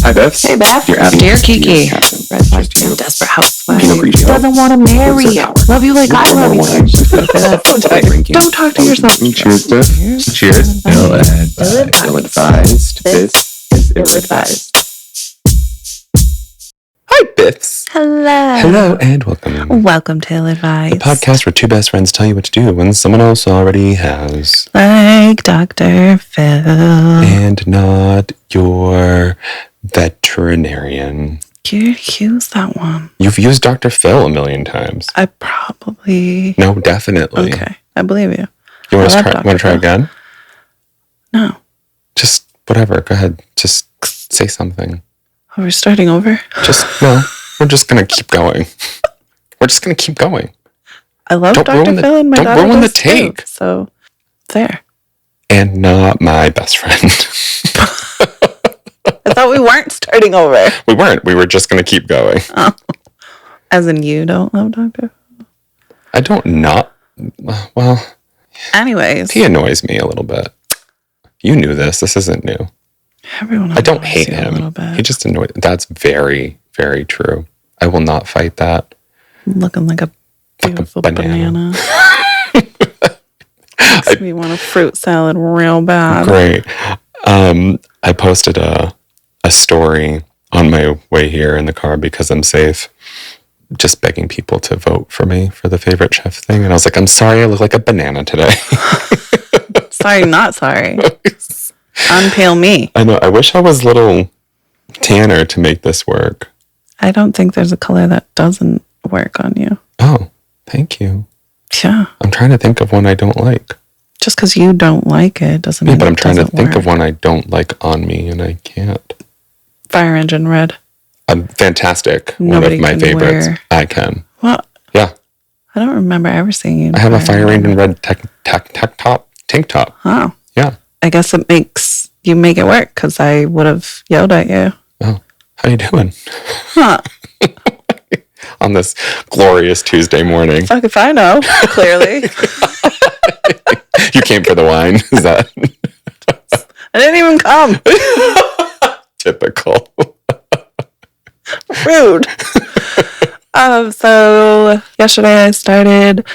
Hi, Biffs. Hey, Beth. Dear Kiki. Desperate housewife. Doesn't want to marry you. Love you like I love you. Don't talk to yourself. Cheers, Biff. Cheers. Ill-advised. This is ill-advised. Hi, Biffs. Hello. Hello and welcome. Welcome to Ill-Advised. The podcast where two best friends tell you what to do when someone else already has. Like Dr. Phil. And not your veterinarian. You use that one. You've used Dr. Phil a million times. I probably... No, definitely. Okay, I believe you. You want to try again? No. Just whatever. Go ahead. Just say something. Are we starting over? No. We're just going to keep going. We're just going to keep going. I love Dr. Phil and my daughter Don't ruin the does too, take. So, there. And not my best friend. I thought we weren't starting over. We weren't. We were just going to keep going. Oh. As in you don't love Dr. Phil? I don't not. Well. Anyways. He annoys me a little bit. You knew this. This isn't new. Everyone I don't hate him. He just annoys. That's very, very true. I will not fight that. Looking like a beautiful banana. Makes me want a fruit salad real bad. Great. I posted a story on my way here in the car because I'm safe, just begging people to vote for me for the favorite chef thing. And I was like, I'm sorry I look like a banana today. Sorry, not sorry. Unpeel me. I know. I wish I was a little tanner to make this work. I don't think there's a color that doesn't work on you. Oh, thank you. Yeah. I'm trying to think of one I don't like. Just because you don't like it doesn't mean but I'm trying to think work. of one I don't like on me, and I can't. Fire engine red. Fantastic. Nobody one of my can favorites. wear... I can. What? Yeah. I don't remember ever seeing you. I have a fire engine red tank top. Oh. Yeah. I guess it makes you make it work because I would have yelled at you. Oh, how you doing? Huh. On this glorious Tuesday morning. Fuck if I know, clearly. You came for the wine, is that? I didn't even come. Typical. Rude. So yesterday I started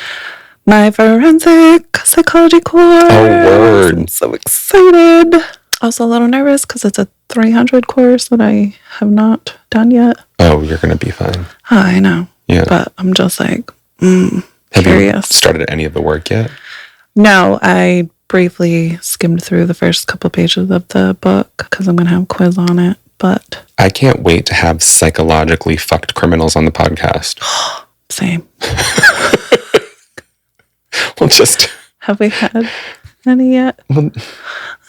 my forensic psychology course. Oh, word. I'm so excited. Also a little nervous because it's a 300 course that I have not done yet. Oh, you're going to be fine. Oh, I know. Yeah. But I'm just like, Have curious. you started any of the work yet? No, I briefly skimmed through the first couple pages of the book because I'm going to have a quiz on it. But I can't wait to have psychologically fucked criminals on the podcast. Same. We'll just... Have we had any yet? Well,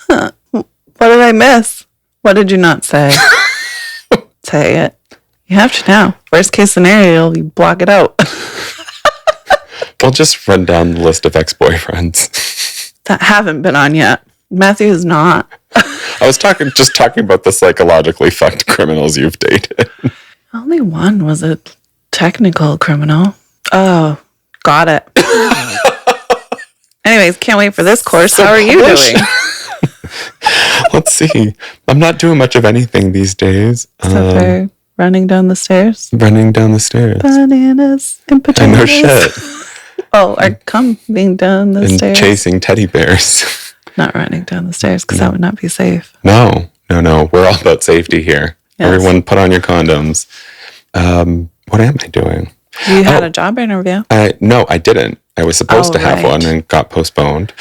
Huh. What did I miss? What did you not say? Say it. You have to now. Worst case scenario, you block it out. We'll just run down the list of ex-boyfriends. That haven't been on yet. Matthew is not. I was just talking about the psychologically fucked criminals you've dated. Only one was a technical criminal. Oh, got it. Anyways, can't wait for this course. How are you doing? Let's see. I'm not doing much of anything these days. Except for running down the stairs. Running down the stairs. Bananas and I know potatoes. shit. Oh, or coming down the And stairs. chasing teddy bears. Not running down the stairs because that would not be safe. No. We're all about safety here. Yes. Everyone put on your condoms. What am I doing? You had a job interview. No, I didn't. I was supposed to have one and got postponed.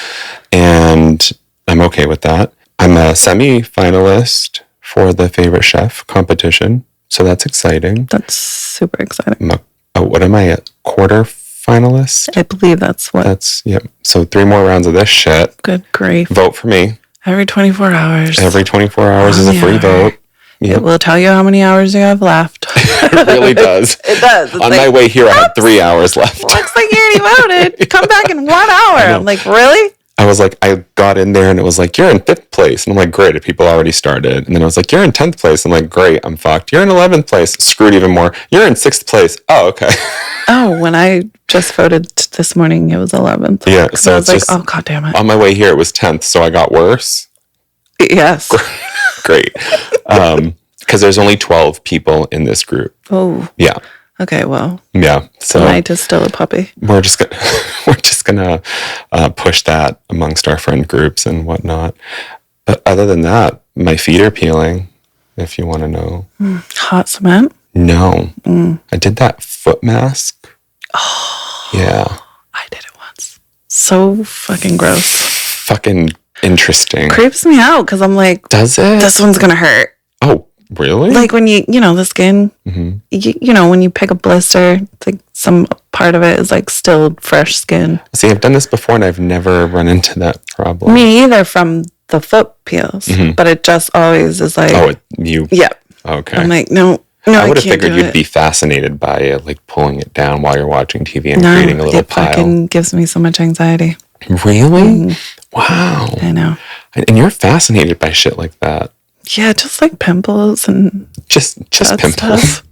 And I'm okay with that. I'm a semi-finalist for the favorite chef competition. So that's exciting. That's super exciting. What am I, a quarter finalist? I believe that's what. Yep. So 3 more rounds of this shit. Good grief. Vote for me. Every 24 hours. Every 24 hours is a free vote. Yep. It will tell you how many hours you have left. It really does. It does. It's On my way here, I had 3 hours left. Looks like you already voted. Come back in 1 hour. I'm like, really? I was like, I got in there and it was like, you're in 5th place. And I'm like, great, people already started. And then I was like, you're in 10th place. I'm like, great, I'm fucked. You're in 11th place. Screwed even more. You're in 6th place. Oh, okay. Oh, when I just voted this morning, it was 11th. Yeah, so I was it's like, oh, God damn it. On my way here, it was 10th, so I got worse. Yes. Great. Because there's only 12 people in this group. Oh. Yeah. Okay, well. Yeah. So tonight is still a puppy. We're just gonna push that amongst our friend groups and whatnot. But other than that, my feet are peeling, if you want to know. Hot cement? No. I did that foot mask. Oh. Yeah. I did it once. So fucking gross. Fucking interesting. Creeps me out because I'm like, does it? This one's gonna hurt. Oh, really? Like when the skin, when you pick a blister, it's like some part of it is like still fresh skin. See, I've done this before and I've never run into that problem. Me either from the foot peels, but it just always is like. Oh, you? Yeah. Okay. I'm like, no, I would have figured you'd be fascinated by it, like pulling it down while you're watching TV and creating a little pile. It fucking gives me so much anxiety. Really? Wow. I know. And you're fascinated by shit like that. Yeah, just like pimples and just pimples. Stuff.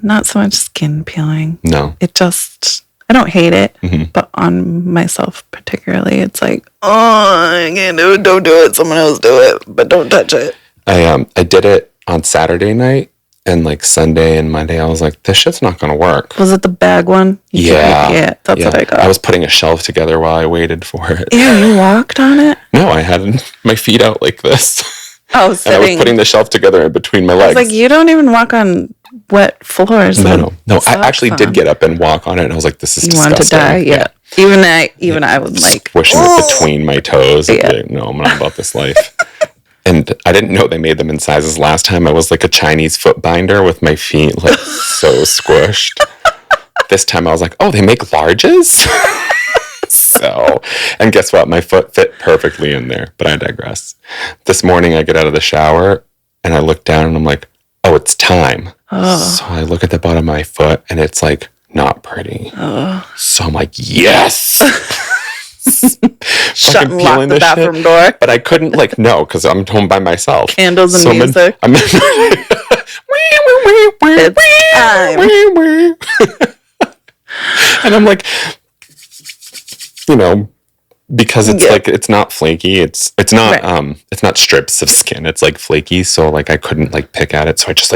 Not so much skin peeling. No. I don't hate it, but on myself particularly, it's like, I can't do it. Don't do it. Someone else do it, but don't touch it. I did it on Saturday night, and like Sunday and Monday, I was like, this shit's not going to work. Was it the bag one? Yeah. That's what I got. I was putting a shelf together while I waited for it. Ew, you walked on it? No, I had my feet out like this. Oh, sitting. And I was putting the shelf together in between my legs. I was like, you don't even walk on wet floors. No. I actually did get up and walk on it, and I was like, this is disgusting. You want to die? Yeah. Even I would like squishing it between my toes. Yeah. Like, no, I'm not about this life. And I didn't know they made them in sizes last time. I was like a Chinese foot binder with my feet like so squished. This time I was like, oh, they make larges? So, and guess what? My foot fit perfectly in there, but I digress. This morning I get out of the shower and I look down and I'm like, oh, it's time. Oh. So I look at the bottom of my foot and it's like not pretty. Oh. So I'm like, yes! Shut and lock the bathroom door. But I couldn't because I'm home by myself. Candles and music. And I'm like, because it's like it's not flaky. It's not it's not strips of skin. It's like flaky. So like I couldn't like pick at it. So I just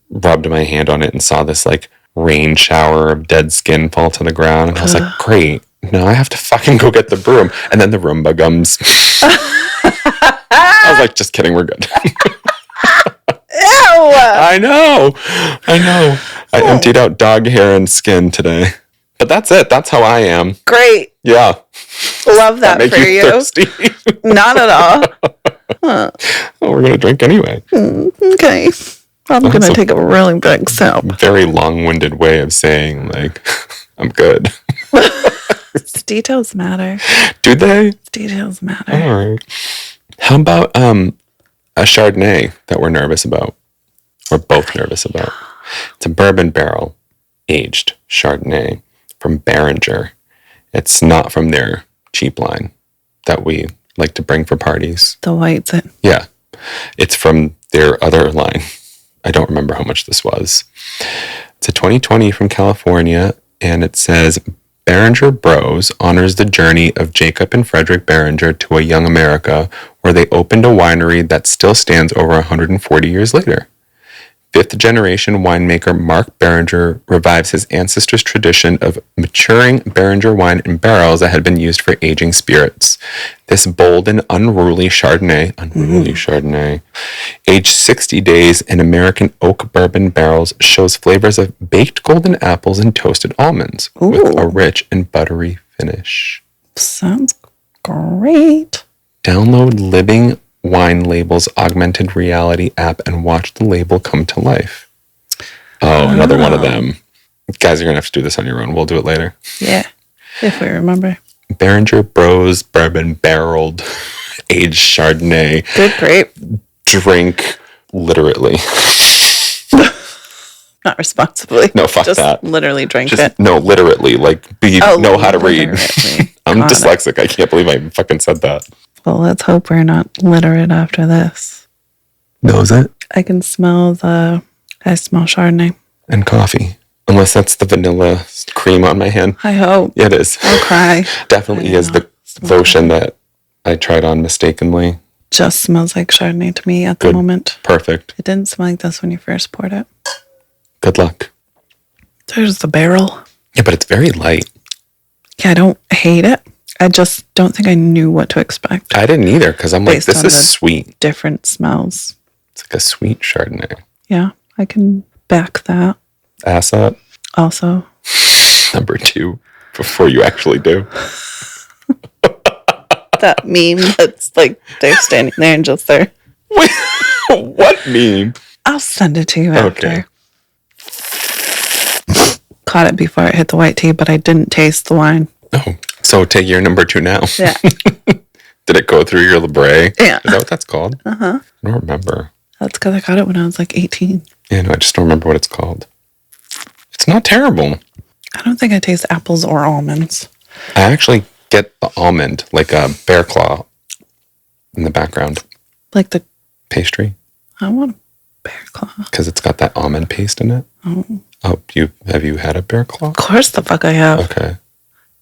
rubbed my hand on it and saw this like rain shower of dead skin fall to the ground. And I was like, great. No, I have to fucking go get the broom. And then the Roomba gums. I was like, just kidding, we're good. Ew! I know. I emptied out dog hair and skin today. But that's it. That's how I am. Great. Yeah. Love that make for you. Thirsty? Not at all. Huh. Well, we're going to drink anyway. Okay. I'm going to take a really big sip. Very long-winded way of saying, like, I'm good. Details matter. Do they? Details matter. All right. How about a Chardonnay that we're nervous about? We're both nervous about. It's a Bourbon Barrel Aged Chardonnay from Beringer. It's not from their cheap line that we like to bring for parties. The white's it. Yeah. It's from their other line. I don't remember how much this was. It's a 2020 from California, and it says, Beringer Bros honors the journey of Jacob and Frederick Beringer to a young America, where they opened a winery that still stands over 140 years later. Fifth-generation winemaker Mark Beringer revives his ancestors' tradition of maturing Beringer wine in barrels that had been used for aging spirits. This bold and unruly Chardonnay, aged 60 days in American oak bourbon barrels, shows flavors of baked golden apples and toasted almonds with a rich and buttery finish. Sounds great. Download Living Wine Label's augmented reality app and watch the label come to life. Oh, another one of them. Guys, you're going to have to do this on your own. We'll do it later. Yeah, if we remember. Beringer Bros Bourbon Barreled Aged Chardonnay. Good grape. Drink literally. Not responsibly. No, fuck just that. Literally drink it. No, literally. Like, know how to read. I'm dyslexic. I can't believe I fucking said that. Well, let's hope we're not literate after this. Knows it? I smell Chardonnay. And coffee. Unless that's the vanilla cream on my hand. I hope. Yeah, it is. I'll cry. Definitely is the lotion that I tried on mistakenly. just smells like Chardonnay to me at the moment. Perfect. It didn't smell like this when you first poured it. Good luck. There's the barrel. Yeah, but it's very light. Yeah, I don't hate it. I just don't think I knew what to expect. I didn't either because I'm like, Based this on is the sweet. Different smells. It's like a sweet Chardonnay. Yeah, I can back that. Ass up. Also. Number 2, before you actually do. That meme that's like they're standing there and just there. Wait, what meme? I'll send it to you after. Okay. Caught it before it hit the white tea, but I didn't taste the wine. Oh, so take your number 2 now. Yeah. Did it go through your Libre? Yeah. Is that what that's called? Uh-huh. I don't remember. That's because I got it when I was like 18. Yeah, no, I just don't remember what it's called. It's not terrible. I don't think I taste apples or almonds. I actually get the almond, like a bear claw in the background. Like the... Pastry. I want a bear claw. Because it's got that almond paste in it. Oh. Oh, have you had a bear claw? Of course the fuck I have. Okay.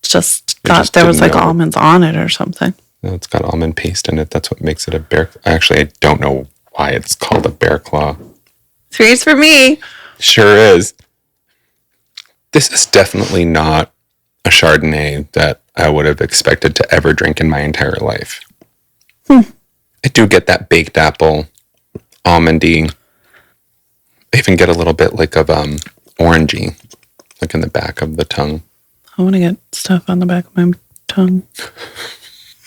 Just thought there was like almonds on it or something. No, it's got almond paste in it. That's what makes it a bear. Actually, I don't know why it's called a bear claw. 3's for me. Sure is. This is definitely not a Chardonnay that I would have expected to ever drink in my entire life. I do get that baked apple, almondy. I even get a little bit like of orangey, like in the back of the tongue. I want to get stuff on the back of my tongue.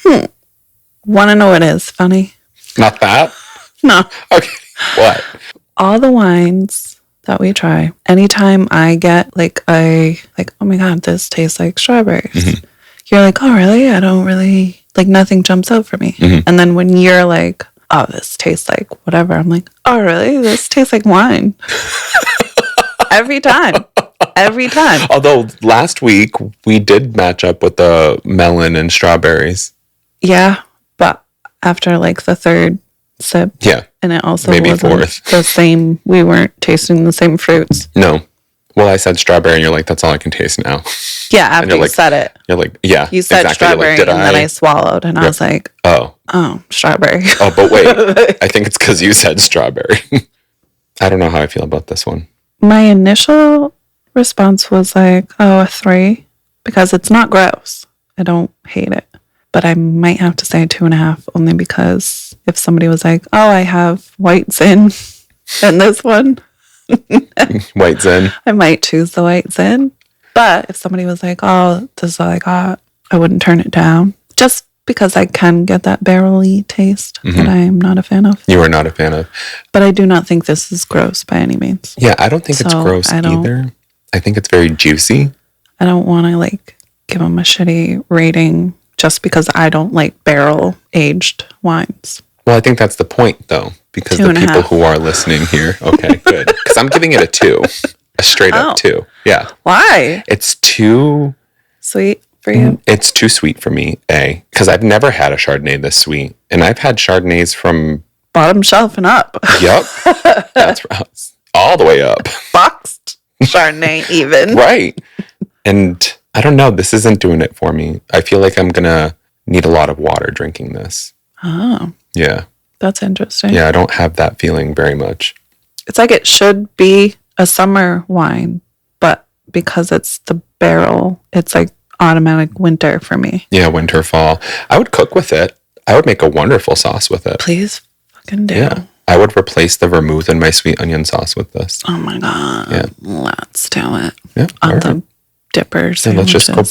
Want to know what is funny? Not that? No. Okay. What? All the wines that we try, anytime I get like oh my God, this tastes like strawberries. Mm-hmm. You're like, oh really? I don't really, like nothing jumps out for me. Mm-hmm. And then when you're like, oh, this tastes like whatever, I'm like, oh really? This tastes like wine. Every time. Every time. Although last week we did match up with the melon and strawberries. Yeah, but after like the third sip. Yeah. And it also maybe wasn't fourth. The same. We weren't tasting the same fruits. No. Well, I said strawberry and you're like, that's all I can taste now. Yeah, after you said it. You're like, yeah. You said exactly. strawberry like, and then I swallowed and I was like, oh, strawberry. Oh, but wait. I think it's because you said strawberry. I don't know how I feel about this one. My initial response was like, a 3 because it's not gross. I don't hate it. But I might have to say 2.5 only because if somebody was like, oh, I have white zin in this one. White zin. I might choose the white zin. But if somebody was like, oh, this is all I got, I wouldn't turn it down. Just because I can get that barrel-y taste that I am not a fan of. You are not a fan of. But I do not think this is gross by any means. Yeah, I don't think it's gross either. I think it's very juicy. I don't want to like give them a shitty rating just because I don't like barrel-aged wines. Well, I think that's the point, though, because the people who are listening here, okay, good. Because I'm giving it a 2, a straight up 2. Yeah. Why? It's too sweet for you. It's too sweet for me, because I've never had a Chardonnay this sweet, and I've had Chardonnays from bottom shelf and up. Yep, that's right, all the way up. Boxed Chardonnay, even. Right, and I don't know. This isn't doing it for me. I feel like I'm gonna need a lot of water drinking this. Oh. Yeah. That's interesting. Yeah, I don't have that feeling very much. It's like it should be a summer wine, but because it's the barrel, it's like automatic winter for me. Yeah, winter, fall. I would cook with it. I would make a wonderful sauce with it. Please fucking do. Yeah. I would replace the vermouth in my sweet onion sauce with this. Oh my God. Yeah. Let's do it. Yeah. On the dippers. Yeah, let's just go.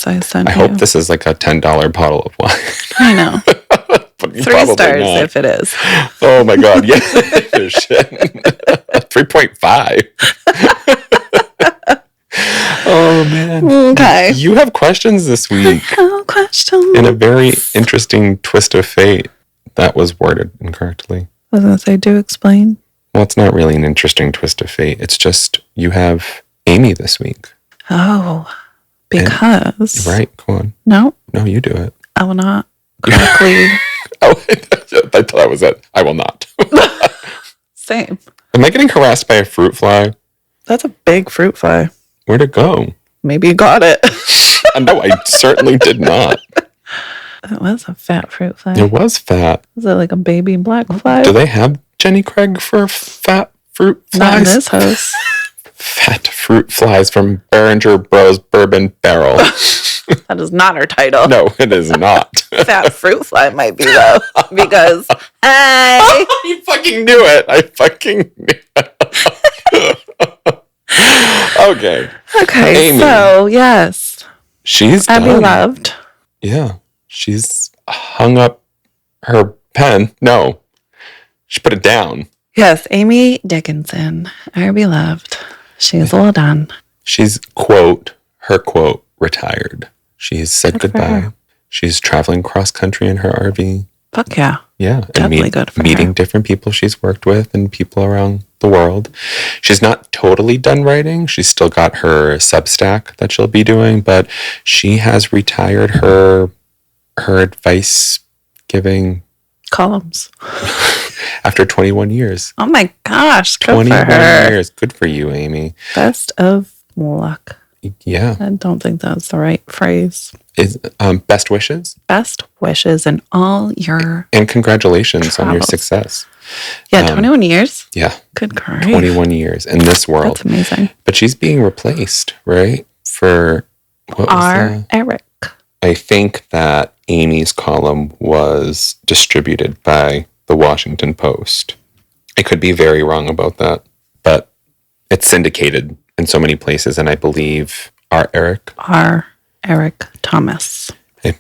I hope this is like a $10 bottle of wine. I know. 3 stars not. If it is. Oh my God. Yeah. Shit. 3.5. Oh man. Okay. You have questions this week. Oh, questions. In a very interesting twist of fate that was worded incorrectly. I was going to say, do explain. Well, it's not really an interesting twist of fate. It's just you have Amy this week. Oh, because. Right. Go on. No, you do it. I will not correctly. Oh, I thought that was it. I will not. Same. Am I getting harassed by a fruit fly? That's a big fruit fly. Where'd it go? Maybe you got it. No, I certainly did not. It was a fat fruit fly. It was fat. Was it like a baby black fly? Do they have Jenny Craig for fat fruit flies? Not in this house. Fat fruit flies from Beringer Bros Bourbon Barrel. That is not our title. No, it is not. Fat fruit fly might be though, because You fucking knew it. I fucking knew it. Okay, Amy. So yes, she's Abby done. loved. Yeah, she's hung up her pen. No, she put it down. Yes, Amy Dickinson, our beloved. She's all done. She's, her quote, retired. She's said goodbye. She's traveling cross country in her RV. Fuck yeah. Yeah. Definitely good for meeting her. different people she's worked with and people around the world. She's not totally done writing. She's still got her Substack that she'll be doing, but she has retired her advice giving Columns. after 21 years. Oh my gosh. Good 21 for her. years. Good for you, Amy. Best of luck. Yeah. I don't think that's the right phrase. Is best wishes Best wishes in all your and congratulations on your travels. Success. 21 years. Yeah. Good grief. 21 years in this world. That's amazing. But she's being replaced, right? For what was Eric. I think that Amy's column was distributed by the Washington Post. I could be very wrong about that, but it's syndicated in so many places, and I believe our Eric Thomas.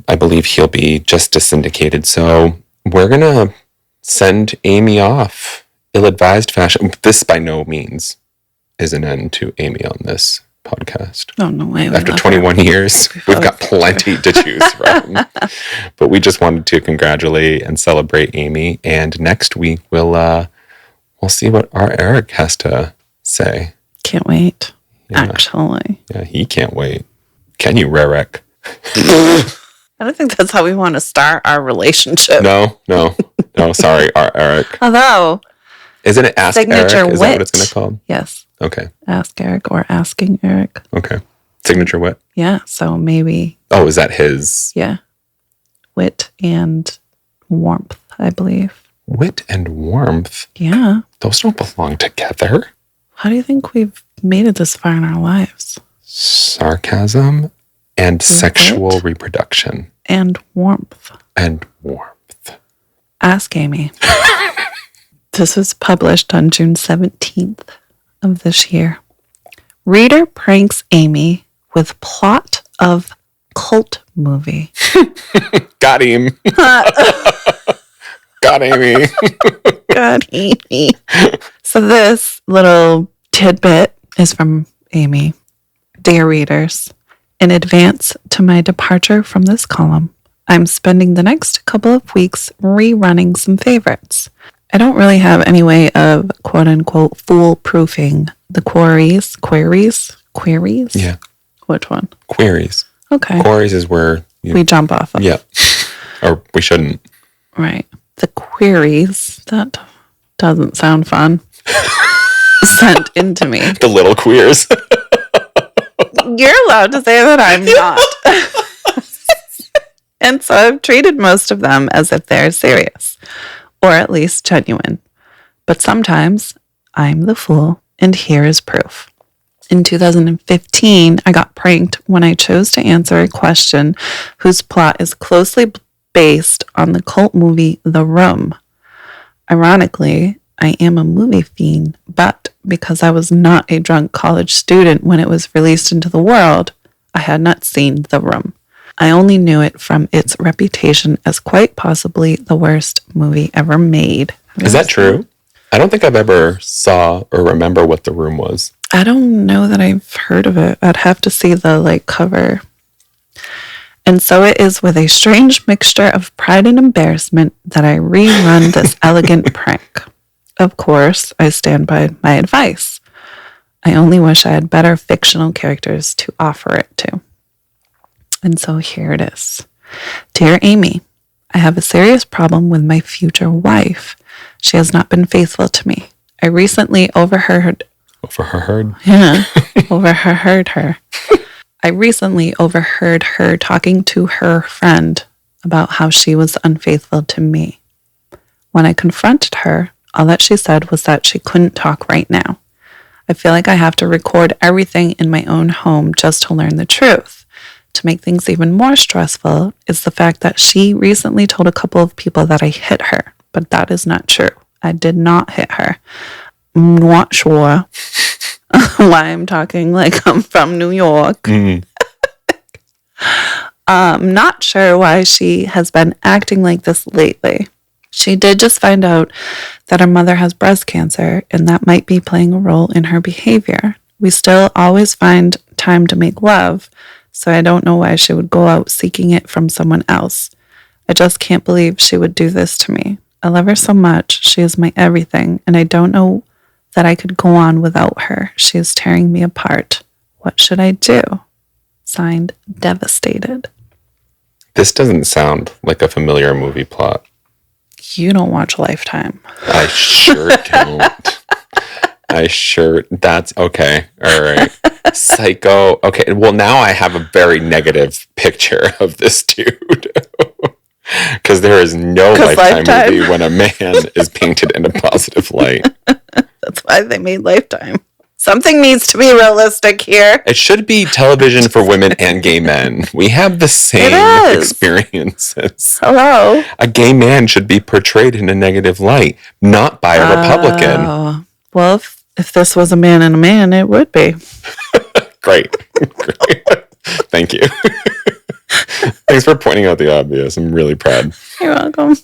I believe he'll be just as syndicated. So we're going to send Amy off ill-advised fashion. This by no means is an end to Amy on this podcast. Oh, no way. After 21 years, we've got plenty to choose from. But we just wanted to congratulate and celebrate Amy. And next week, we'll see what our Eric has to say. Can't wait. Yeah. Actually. Yeah, he can't wait. Can you, Rerek? I don't think that's how we want to start our relationship. No, sorry, our Eric. Although, Isn't it Ask Signature Eric? Is that what it's Wit. going to call? yes, Okay. Ask Eric or Asking Eric. Okay. Signature Wit. Yeah, so maybe, Oh, is that his? yeah. Wit and warmth, I believe. Wit and warmth. Yeah. Those don't belong together. How do you think we've made it this far in our lives? Sarcasm and sexual reproduction. And warmth. And warmth. Ask Amy. This was published on June 17th of this year. Reader pranks Amy with plot of cult movie. Got him. Got Amy. God, Amy. So this little tidbit is from Amy. Dear readers, in advance to my departure from this column, I'm spending the next couple of weeks rerunning some favorites. I don't really have any way of quote unquote foolproofing the queries. Yeah. Which one? Queries. Okay. Queries is where We jump off of. Yeah. Or we shouldn't. Right. The queries, that doesn't sound fun. Sent into me. The little queers. You're allowed to say that I'm not. And so I've treated most of them as if they're serious, or at least genuine. But sometimes I'm the fool, and here is proof. In 2015, I got pranked when I chose to answer a question whose plot is closely based on the cult movie The Room. Ironically, I am a movie fiend, but because I was not a drunk college student when it was released into the world, I had not seen The Room. I only knew it from its reputation as quite possibly the worst movie ever made. Is that true? I don't think I've ever saw or remember what The Room was. I don't know that I've heard of it. I'd have to see the cover. And so it is with a strange mixture of pride and embarrassment that I rerun this elegant prank. Of course, I stand by my advice. I only wish I had better fictional characters to offer it to. And so here it is. Dear Amy, I have a serious problem with my future wife. She has not been faithful to me. I recently overheard her. I recently overheard her talking to her friend about how she was unfaithful to me. When I confronted her, all that she said was that she couldn't talk right now. I feel like I have to record everything in my own home just to learn the truth. To make things even more stressful is the fact that she recently told a couple of people that I hit her, but that is not true. I did not hit her. I'm not sure why I'm talking like I'm from New York. I'm not sure why she has been acting like this lately. She did just find out that her mother has breast cancer, and that might be playing a role in her behavior. We still always find time to make love, so I don't know why she would go out seeking it from someone else. I just can't believe she would do this to me. I love her so much. She is my everything, and I don't know that I could go on without her. She is tearing me apart. What should I do? Signed, Devastated. This doesn't sound like a familiar movie plot. You don't watch Lifetime. I sure don't. That's okay. All right. Psycho. Okay. Well, now I have a very negative picture of this dude. Because there is no Lifetime movie when a man is painted in a positive light. That's why they made Lifetime. Something needs to be realistic here. It should be television for women and gay men. We have the same experiences. Hello. A gay man should be portrayed in a negative light, not by a Republican. Well, if this was a man and a man, it would be. Great. Thank you. Thanks for pointing out the obvious. I'm really proud. You're welcome.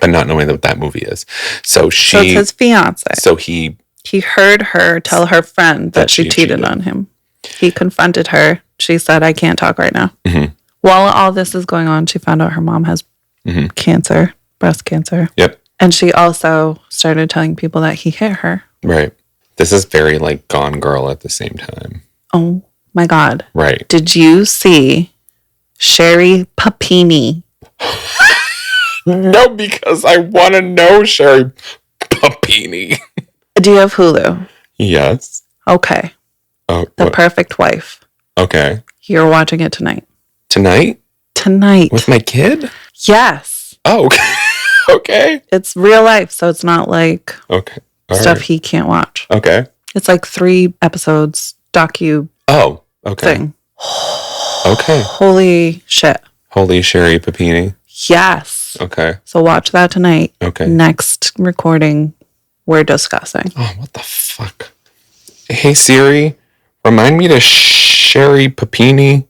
But not knowing what that movie is. So it's his fiance. So he heard her tell her friend that she cheated on him. He confronted her. She said, I can't talk right now. Mm-hmm. While all this is going on, she found out her mom has cancer, breast cancer. Yep. And she also started telling people that he hit her. Right. This is very like Gone Girl at the same time. Oh my God. Right. Did you see Sherry Papini? No, because I want to know Sherry Papini. Do you have Hulu? Yes. Okay. Oh, The Perfect Wife. Okay. You're watching it tonight. Tonight? With my kid? Yes. Oh, okay. It's real life, so it's not like stuff he can't watch. Okay. It's like 3 episodes, docu thing. Okay. Holy shit. Holy Sherry Papini. Yes. Okay. So watch that tonight. Okay. Next recording, we're discussing. Oh, what the fuck? Hey, Siri, remind me to Sherry Papini.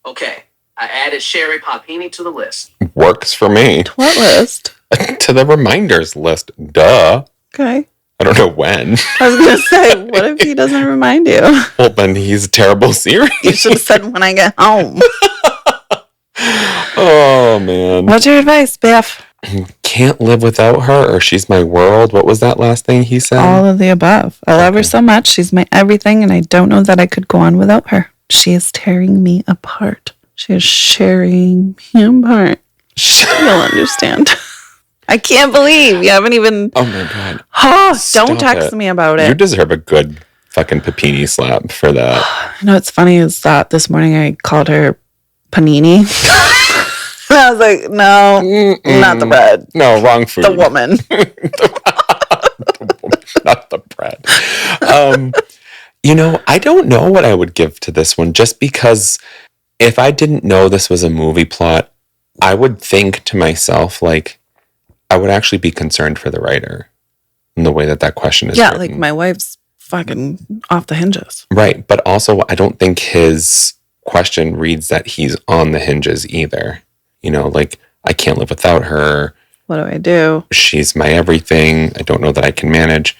Okay. I added Sherry Papini to the list. Works for me. To what list? To the reminders list. Duh. Okay. I don't know when. I was going to say, what if he doesn't remind you? Well, then he's a terrible Siri. You should have said when I get home. Oh, man. What's your advice, Biff? Can't live without her, or she's my world. What was that last thing he said? All of the above. I love her so much. She's my everything, and I don't know that I could go on without her. She is tearing me apart. She is sharing me apart. You'll understand. I can't believe you haven't even... Oh, my God. Don't text me about it. You deserve a good fucking Papini slap for that. You know what's funny is that this morning I called her Panini. And I was like, no, not the bread. No, wrong food. The woman. Not the bread. I don't know what I would give to this one, just because if I didn't know this was a movie plot, I would think to myself, like, I would actually be concerned for the writer in the way that question is written. Like my wife's fucking off the hinges. Right. But also, I don't think his question reads that he's on the hinges either. Like, I can't live without her. What do I do? She's my everything. I don't know that I can manage.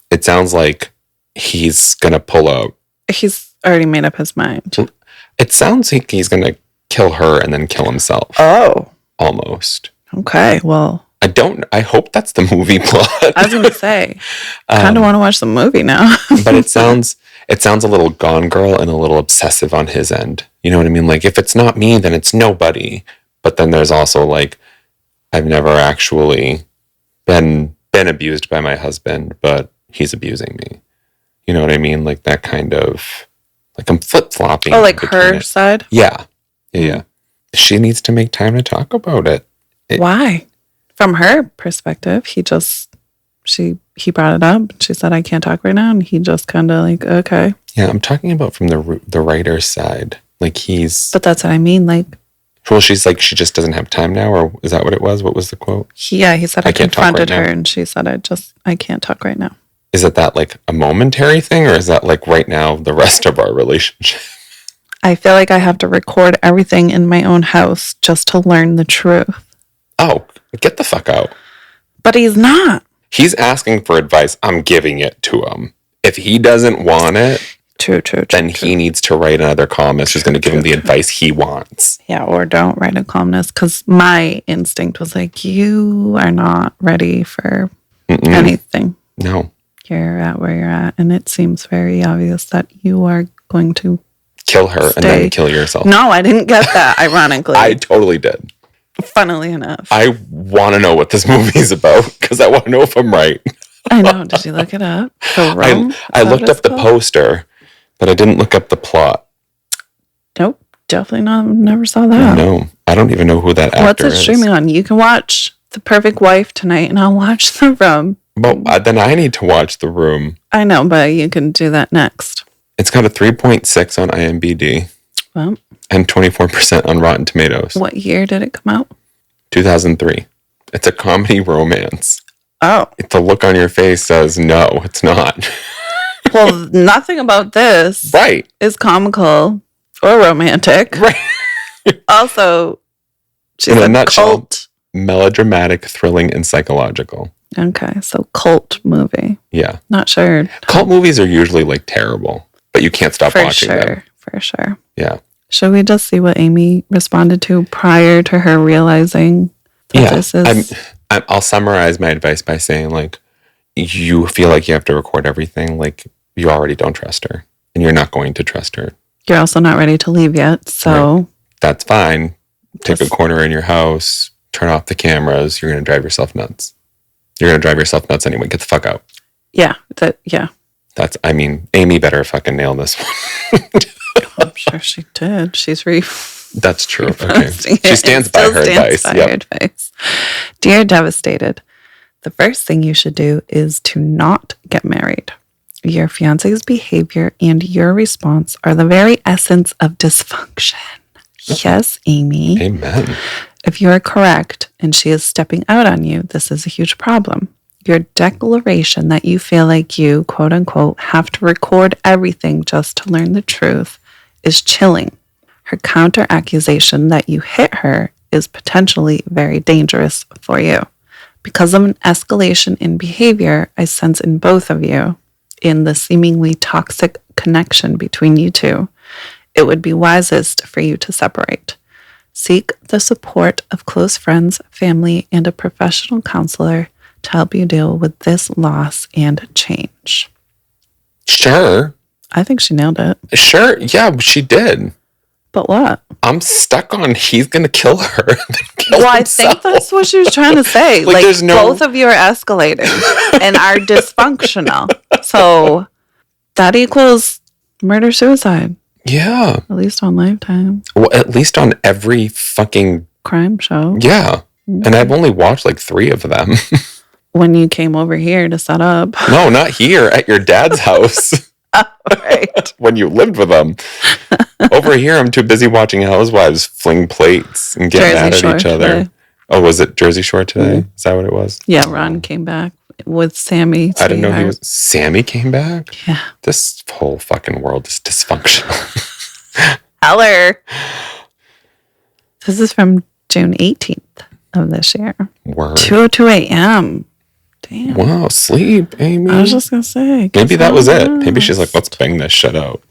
It sounds like he's going to pull out. He's already made up his mind. It sounds like he's going to kill her and then kill himself. Oh. Almost. Okay, well. I hope that's the movie plot. I was going to say, I kind of want to watch the movie now. But it sounds a little Gone Girl and a little obsessive on his end. You know what I mean? Like, if it's not me, then it's nobody. But then there's also, like, I've never actually been abused by my husband, but he's abusing me. You know what I mean? Like that kind of, like I'm flip-flopping. Oh, like between her it. side? Yeah. Yeah. She needs to make time to talk about it. Why? From her perspective, he brought it up. She said, I can't talk right now. And he just kind of like, okay. Yeah, I'm talking about from the writer's side. Like But that's what I mean. Like, well, she's like, she just doesn't have time now, or is that what it was? What was the quote? he said, I can't talk right confronted her now. and she said, I can't talk right now. Is it that like a momentary thing, or is that like right now the rest of our relationship? I feel like I have to record everything in my own house just to learn the truth. Oh, get the fuck out. But he's not. He's asking for advice. I'm giving it to him. If he doesn't want it, True. then he needs to write another columnist who's going to give him the advice he wants. Yeah, or don't write a columnist, because my instinct was like, you are not ready for anything. No. You're at where you're at, and it seems very obvious that you are going to Kill her and then kill yourself. No, I didn't get that, ironically. I totally did. Funnily enough. I want to know what this movie's about, because I want to know if I'm right. I know. Did you look it up? I looked up the poster, but I didn't look up the plot. Nope. Definitely not. Never saw that. No. I don't even know who that actor What's it is. streaming on? You can watch The Perfect Wife tonight, and I'll watch The Room. Well, then I need to watch The Room. I know, but you can do that next. It's got a 3.6 on IMDb Well, and 24% on Rotten Tomatoes. what year did it come out? 2003. It's a comedy romance. Oh. The look on your face says, no, it's not. Well, nothing about this Right. is comical or romantic. Right. Also, she's In a a nutshell, cult. melodramatic, thrilling, and psychological. Okay, so cult movie. Yeah. Not sure. Cult movies are usually like terrible, but you can't stop watching them. For sure. Yeah. Should we just see what Amy responded to prior to her realizing that this is... I'll summarize my advice by saying, like, you feel like you have to record everything. Like, you already don't trust her, and you're not going to trust her. You're also not ready to leave yet, so... Right. That's fine. Take a corner in your house, turn off the cameras. You're going to drive yourself nuts. You're going to drive yourself nuts anyway. Get the fuck out. Yeah. Amy better fucking nail this one. I'm sure she did. She's That's true. Okay. She stands by her advice. Advice. Dear Devastated, the first thing you should do is to not get married. Your fiance's behavior and your response are the very essence of dysfunction. Yes, Amy. Amen. If you are correct and she is stepping out on you, this is a huge problem. Your declaration that you feel like you, quote unquote, have to record everything just to learn the truth is chilling. Her counter accusation that you hit her is potentially very dangerous for you. Because of an escalation in behavior I sense in both of you, in the seemingly toxic connection between you two, it would be wisest for you to separate. Seek the support of close friends, family, and a professional counselor to help you deal with this loss and change. Sure. I think she nailed it. Sure. Yeah, she did. But what? I'm stuck on he's going to kill her. I think that's what she was trying to say. like both of you are escalating and are dysfunctional. So that equals murder-suicide. Yeah. At least on Lifetime. Well, at least on every fucking... crime show. Yeah. And I've only watched like 3 of them. When you came over here to set up. No, not here. At your dad's house. Right. When you lived with them. Over here, I'm too busy watching housewives fling plates and get mad at each other. Today. Oh, was it Jersey Shore today? Is that what it was? Yeah, Ron came back with Sammy. I didn't know Sammy came back? Yeah. This whole fucking world is dysfunctional. Heller. This is from June 18th of this year. Word. 2:02 a.m. Damn. Wow, sleep, Amy. I was just going to say. Maybe that was it. Maybe she's like, let's bang this shit out.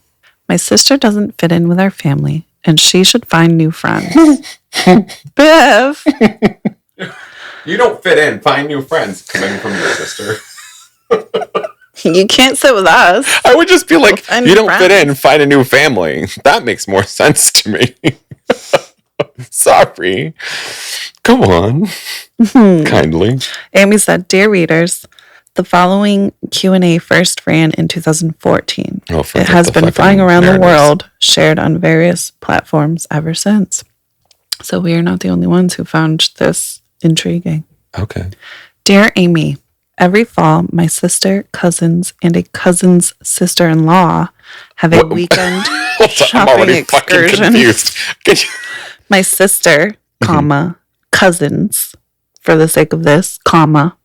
My sister doesn't fit in with our family, and she should find new friends. Biff! You don't fit in. Find new friends coming from your sister. You can't sit with us. I would just be like, you don't friends. fit in. Find a new family. That makes more sense to me. Sorry. Go on. Kindly. Amy said, Dear readers, The following Q&A first ran in 2014. Oh, for it has been fucking flying around the Mariners. world, shared on various platforms ever since. So we are not the only ones who found this intriguing. Okay. Dear Amy, every fall, my sister, cousins, and a cousin's sister-in-law have a weekend I'm shopping already fucking excursion. confused. My sister, comma, cousins, for the sake of this, comma,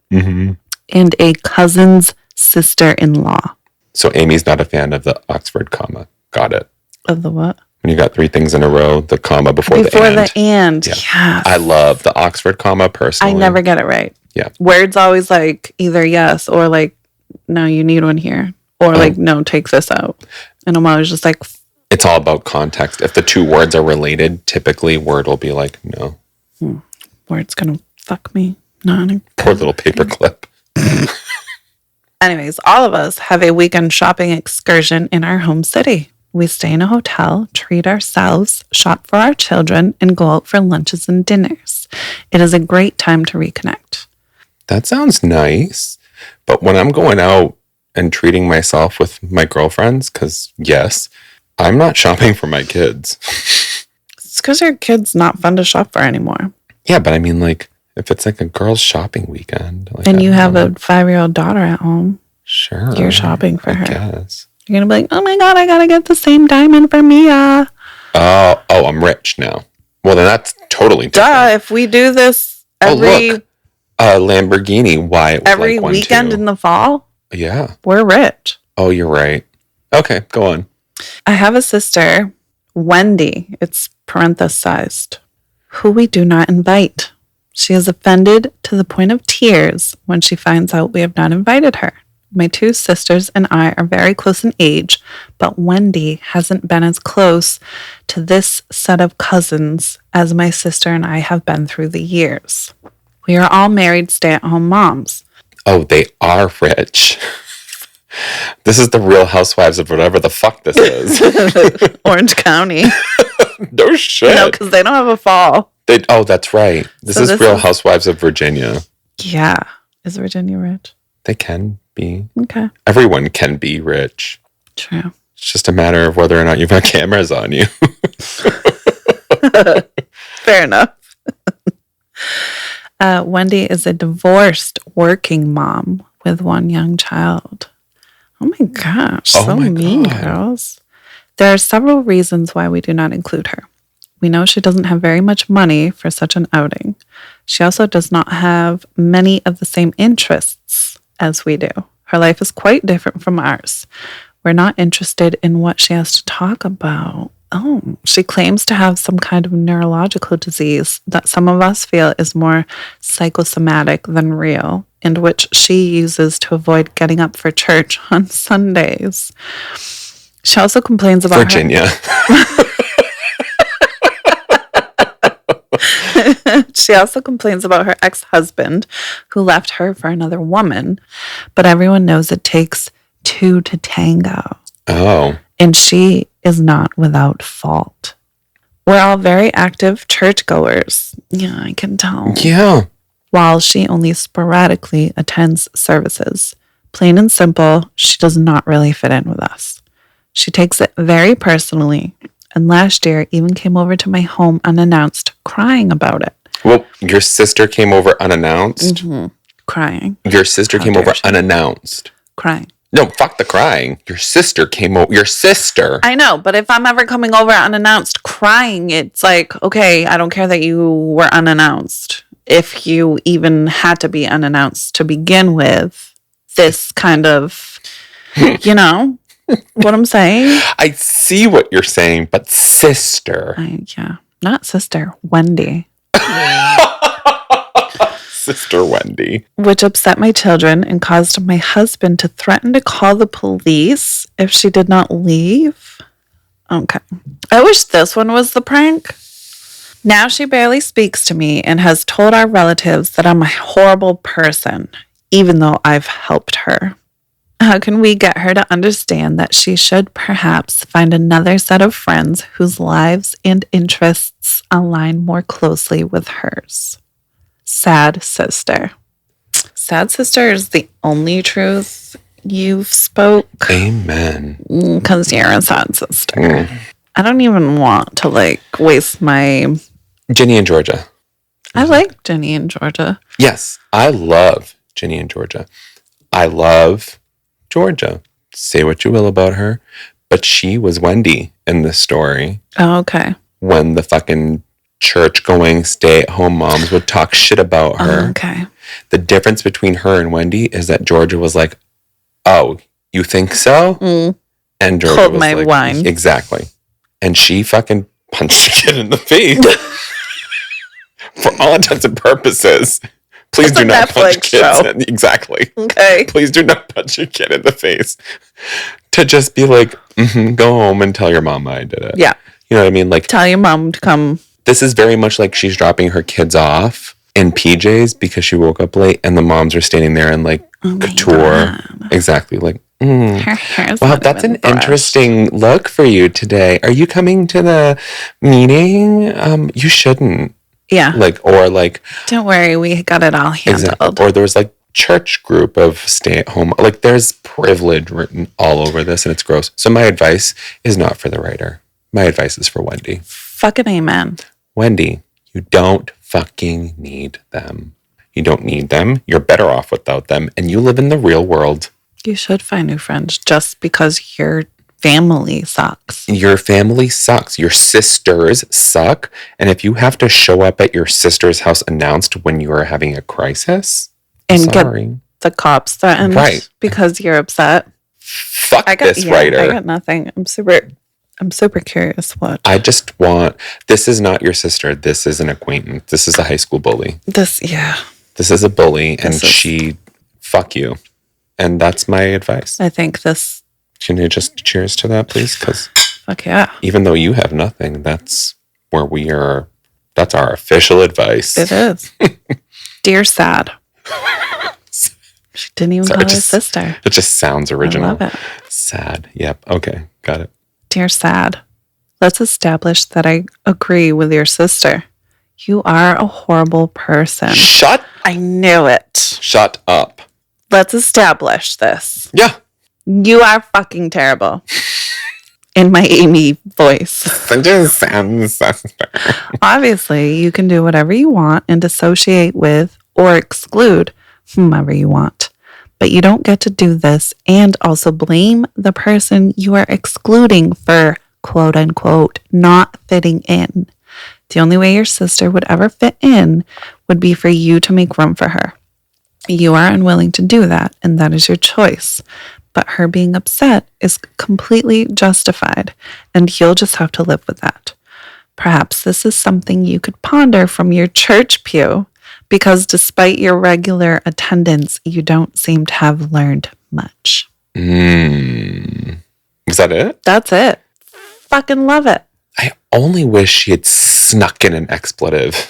and a cousin's sister-in-law. So Amy's not a fan of the Oxford comma. Got it. Of the what? When you got 3 things in a row, the comma before the and. Yeah. Yes. I love the Oxford comma personally. I never get it right. Yeah. Words always like either yes or like, no, you need one here. Or like, no, take this out. And I'm always just like... It's all about context. If the 2 words are related, typically word will be like, no. Word's gonna fuck me. No. Poor little paperclip. Anyways, all of us have a weekend shopping excursion in our home city. We stay in a hotel, treat ourselves, shop for our children, and go out for lunches and dinners. It is a great time to reconnect. That sounds nice. But when I'm going out and treating myself with my girlfriends, because yes, I'm not shopping for my kids. It's because your kid's not fun to shop for anymore. Yeah, but I mean, like, if it's like a girl's shopping weekend. Like, and you have a 5-year-old daughter at home. Sure. You're shopping for her. Guess. You're going to be like, oh my God, I got to get the same diamond for Mia. Oh, I'm rich now. Well, then that's totally different. Duh, if we do this every Lamborghini, why it was every like weekend 1, 2. in the fall, Yeah. we're rich. Oh, you're right. Okay, go on. I have a sister, Wendy, it's parenthesized, who we do not invite. She is offended to the point of tears when she finds out we have not invited her. My 2 sisters and I are very close in age, but Wendy hasn't been as close to this set of cousins as my sister and I have been through the years. We are all married stay-at-home moms. Oh, they are rich. This is the Real Housewives of whatever the fuck this is. Orange County. No shit. No, because they don't have a fall. That's right. This So is Real Housewives of Virginia. Yeah. Is Virginia rich? They can be. Okay. Everyone can be rich. True. It's just a matter of whether or not you've got cameras on you. Fair enough. Wendy is a divorced working mom with 1 young child. Oh my gosh. So mean, girls. There are several reasons why we do not include her. We know she doesn't have very much money for such an outing. She also does not have many of the same interests as we do. Her life is quite different from ours. We're not interested in what she has to talk about. Oh, she claims to have some kind of neurological disease that some of us feel is more psychosomatic than real, and which she uses to avoid getting up for church on Sundays. She also complains about Virginia. She also complains about her ex-husband who left her for another woman, but everyone knows it takes 2 to tango. Oh. And she is not without fault. We're all very active churchgoers. Yeah, I can tell. Yeah. While she only sporadically attends services. Plain and simple, she does not really fit in with us. She takes it very personally, and last year even came over to my home unannounced, crying about it. Well, your sister came over unannounced? Mm-hmm. Crying. Your sister came over unannounced? Crying. No, fuck the crying. Your sister came over. Your sister. I know, but if I'm ever coming over unannounced crying, it's like, okay, I don't care that you were unannounced. If you even had to be unannounced to begin with, this kind of, you know what I'm saying? I see what you're saying, but sister. Yeah, not sister, Wendy. Sister Wendy. Which upset my children and caused my husband to threaten to call the police if she did not leave. Okay. I wish this one was the prank. Now she barely speaks to me and has told our relatives that I'm a horrible person, even though I've helped her. How can we get her to understand that she should perhaps find another set of friends whose lives and interests align more closely with hers? Sad sister. sad sister is the only truth you've spoke. Amen. Because you're a sad sister. I don't even want to waste my... Ginny and Georgia. I like Ginny and Georgia. Yes, I love Ginny and Georgia. I love Georgia. Say what you will about her, but she was Wendy in this story. Oh, okay. When the fucking church-going, stay-at-home moms would talk shit about her. Oh, okay. The difference between her and Wendy is that Georgia was like, oh, you think so? And Georgia Hold was my like, wine. Exactly. And she fucking punched the kid in the face. For all intents and purposes. Please It's do a not punch Netflix kids. show. Exactly. Okay. Please do not punch your kid in the face. To just be like, go home and tell your mama I did it. Yeah. You know what I mean? Like, Tell your mom to come. this is very much like she's dropping her kids off in PJs because she woke up late and the moms are standing there in couture. Exactly. Like, Her hair's wow, not that's even an brushed. interesting look for you today. Are you coming to the meeting? You shouldn't. Yeah. Don't worry, we got it all handled. Exactly. Or there was church group of stay-at-home. There's privilege written all over this and it's gross. So my advice is not for the writer. My advice is for Wendy. Fucking amen. Wendy, you don't fucking need them. You don't need them. You're better off without them. And you live in the real world. You should find new friends just because your family sucks. Your family sucks. Your sisters suck. And if you have to show up at your sister's house announced when you are having a crisis, And sorry. get the cops threatened because you're upset. Fuck this writer. I got nothing. I'm super curious what. I just want, this is not your sister. This is an acquaintance. This is a high school bully. This is a bully fuck you. And that's my advice. I think this. Can you just cheers to that, please? Because fuck yeah. Even though you have nothing, that's where we are. That's our official advice. It is. Dear Sad. She didn't even call her sister. It just sounds original. I love it. Sad. Yep. Okay. Got it. Dear Sad. Let's establish that I agree with your sister. You are a horrible person. I knew it. Shut up. Let's establish this. Yeah. You are fucking terrible. In my Amy voice. Obviously, you can do whatever you want and dissociate with or exclude whomever you want. But you don't get to do this and also blame the person you are excluding for, quote unquote, not fitting in. The only way your sister would ever fit in would be for you to make room for her. You are unwilling to do that, and that is your choice. But her being upset is completely justified, and you'll just have to live with that. Perhaps this is something you could ponder from your church pew, because despite your regular attendance, you don't seem to have learned much. Is that it? That's it. Fucking love it. I only wish she had snuck in an expletive.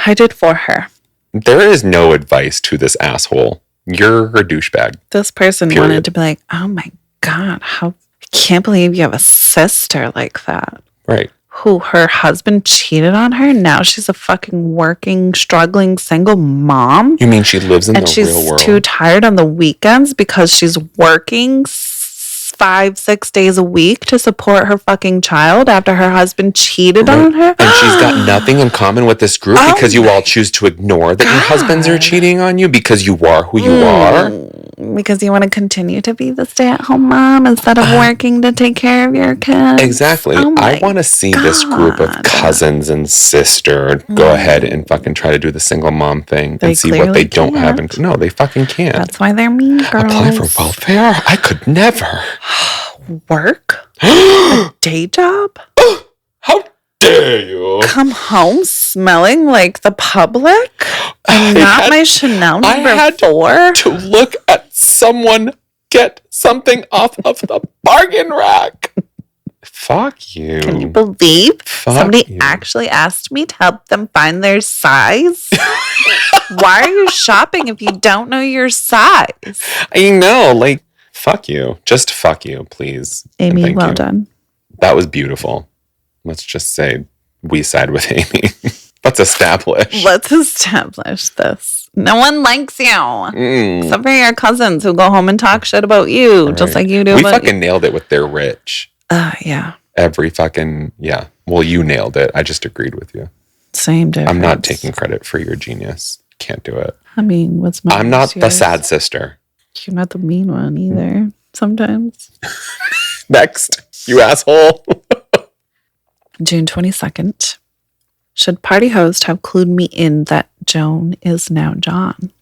I did for her. There is no advice to this asshole. You're a douchebag. This person Period. wanted to be like, oh my God, I can't believe you have a sister like that. Right. Who her husband cheated on her. Now she's a fucking working, struggling, single mom. You mean she lives in the real world? And she's too tired on the weekends because she's working 5-6 days a week to support her fucking child after her husband cheated on her. And she's got nothing in common with this group because you all choose to ignore that your husbands are cheating on you because you are who you are. Because you want to continue to be the stay-at-home mom instead of working to take care of your kids. Exactly. I want to see this group of cousins and sister go ahead and fucking try to do the single mom thing and see what they don't have. No, they fucking can't. That's why they're mean girls. Apply for welfare? I could never. Work? A day job? How dare you? Come home smelling like the public? And not my Chanel number 4? To look at someone get something off of the bargain rack. Fuck you. Can you believe somebody actually asked me to help them find their size? Why are you shopping if you don't know your size? I know, fuck you. Just fuck you, please. Amy, well done. That was beautiful. Let's just say we side with Amy. Let's establish this. No one likes you. Mm. Except for your cousins who go home and talk shit about you, Right. just like you do. We fucking nailed it with they're rich. Yeah. Every fucking, yeah. Well, you nailed it. I just agreed with you. Same difference. I'm not taking credit for your genius. Can't do it. I mean, what's my I'm not the sad sister. You're not the mean one either. Sometimes. Next, you asshole. June 22nd. Should party host have clued me in that Joan is now John?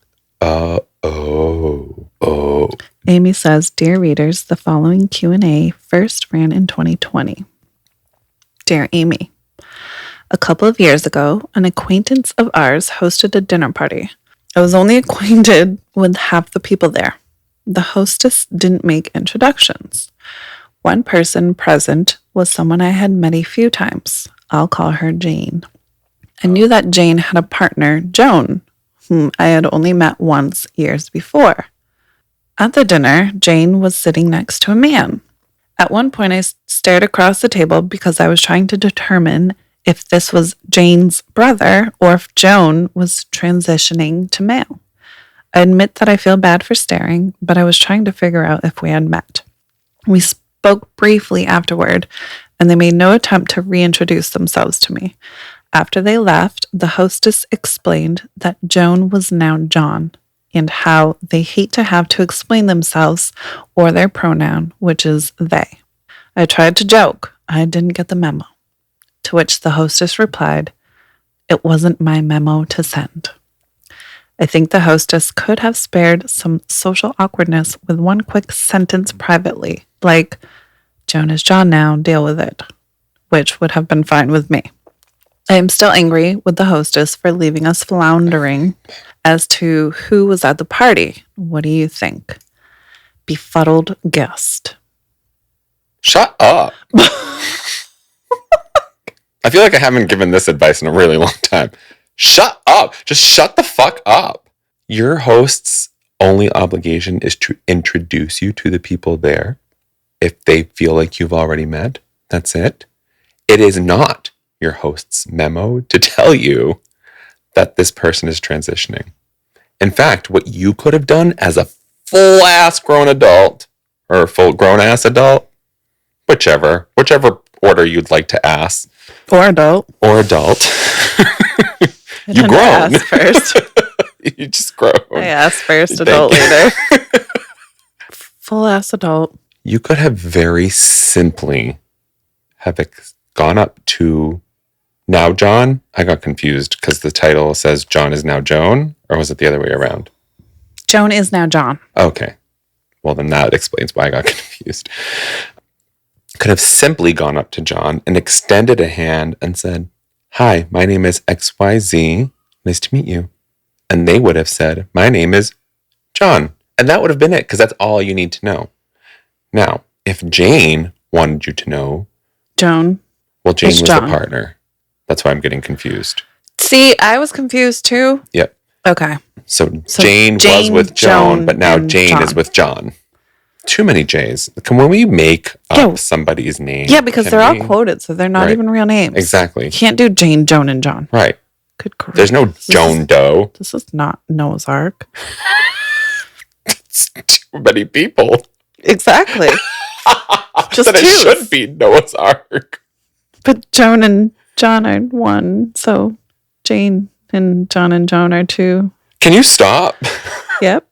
Amy says, Dear readers, the following Q&A first ran in 2020. Dear Amy, a couple of years ago, an acquaintance of ours hosted a dinner party. I was only acquainted with half the people there. The hostess didn't make introductions. One person present was someone I had met a few times. I'll call her Jane. I knew that Jane had a partner, Joan, whom I had only met once years before. At the dinner, Jane was sitting next to a man. At one point, I stared across the table because I was trying to determine if this was Jane's brother or if Joan was transitioning to male. I admit that I feel bad for staring, but I was trying to figure out if we had met. We spoke briefly afterward, and they made no attempt to reintroduce themselves to me. After they left, the hostess explained that Joan was now John, and how they hate to have to explain themselves or their pronoun, which is they. I tried to joke. I didn't get the memo. To which the hostess replied, It wasn't my memo to send. I think the hostess could have spared some social awkwardness with one quick sentence privately, like, Joan is John now, deal with it, which would have been fine with me. I am still angry with the hostess for leaving us floundering as to who was at the party. What do you think? Befuddled guest. Shut up. I feel like I haven't given this advice in a really long time. Shut up. Just shut the fuck up. Your host's only obligation is to introduce you to the people there. If they feel like you've already met, that's it. It is not your host's memo to tell you that this person is transitioning. In fact, what you could have done as a full-ass grown adult or full grown-ass adult, whichever order you'd like to ask. Or adult. You grown. Ask first. You just grown. I asked first, adult later. Full-ass adult. You could have very simply gone up to now John. I got confused because the title says John is now Joan, or was it the other way around? Joan is now John. Okay. Well, then that explains why I got confused. Could have simply gone up to John and extended a hand and said, Hi, my name is XYZ. Nice to meet you. And they would have said, My name is John. And that would have been it, because that's all you need to know. Now, if Jane wanted you to know, Joan. Well, Jane was the partner. That's why I'm getting confused. See, I was confused too. Yep. Okay. So Jane was with Joan, but now Jane is with John. Too many J's. Can we make up somebody's name? Yeah, because they're all quoted, so they're not even real names. Exactly. You can't do Jane, Joan, and John. Right. Good grief. There's no Joan Doe. This is not Noah's Ark. It's too many people. Exactly. Just that two. It should be Noah's Ark. But Joan and John are one, so Jane and Joan are two. Can you stop? Yep.